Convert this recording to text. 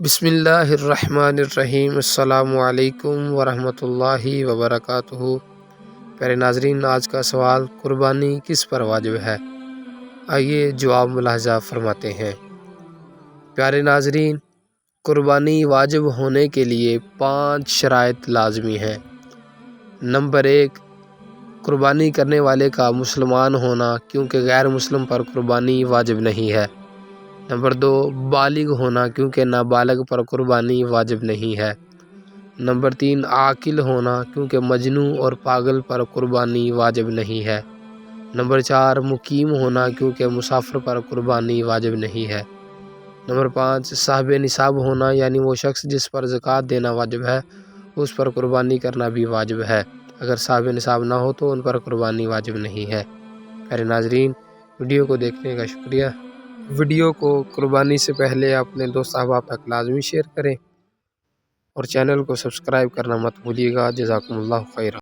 بسم اللہ الرحمن الرحیم۔ السلام علیکم ورحمۃ اللہ وبرکاتہ۔ پیارے ناظرین، آج کا سوال قربانی کس پر واجب ہے؟ آئیے جواب ملاحظہ فرماتے ہیں۔ پیارے ناظرین، قربانی واجب ہونے کے لیے 5 شرائط لازمی ہیں۔ نمبر 1، قربانی کرنے والے کا مسلمان ہونا، کیونکہ غیر مسلم پر قربانی واجب نہیں ہے۔ نمبر 2، بالغ ہونا، کیونکہ نابالغ پر قربانی واجب نہیں ہے۔ نمبر 3، عاقل ہونا، کیونکہ مجنوں اور پاگل پر قربانی واجب نہیں ہے۔ نمبر 4، مقیم ہونا، کیونکہ مسافر پر قربانی واجب نہیں ہے۔ نمبر 5، صاحب نصاب ہونا، یعنی وہ شخص جس پر زکوٰۃ دینا واجب ہے اس پر قربانی کرنا بھی واجب ہے۔ اگر صاحب نصاب نہ ہو تو ان پر قربانی واجب نہیں ہے۔ پیارے ناظرین، ویڈیو کو دیکھنے کا شکریہ۔ ویڈیو کو قربانی سے پہلے اپنے دوست احباب تک لازمی شیئر کریں اور چینل کو سبسکرائب کرنا مت بھولیے گا۔ جزاکم اللہ خیرہ۔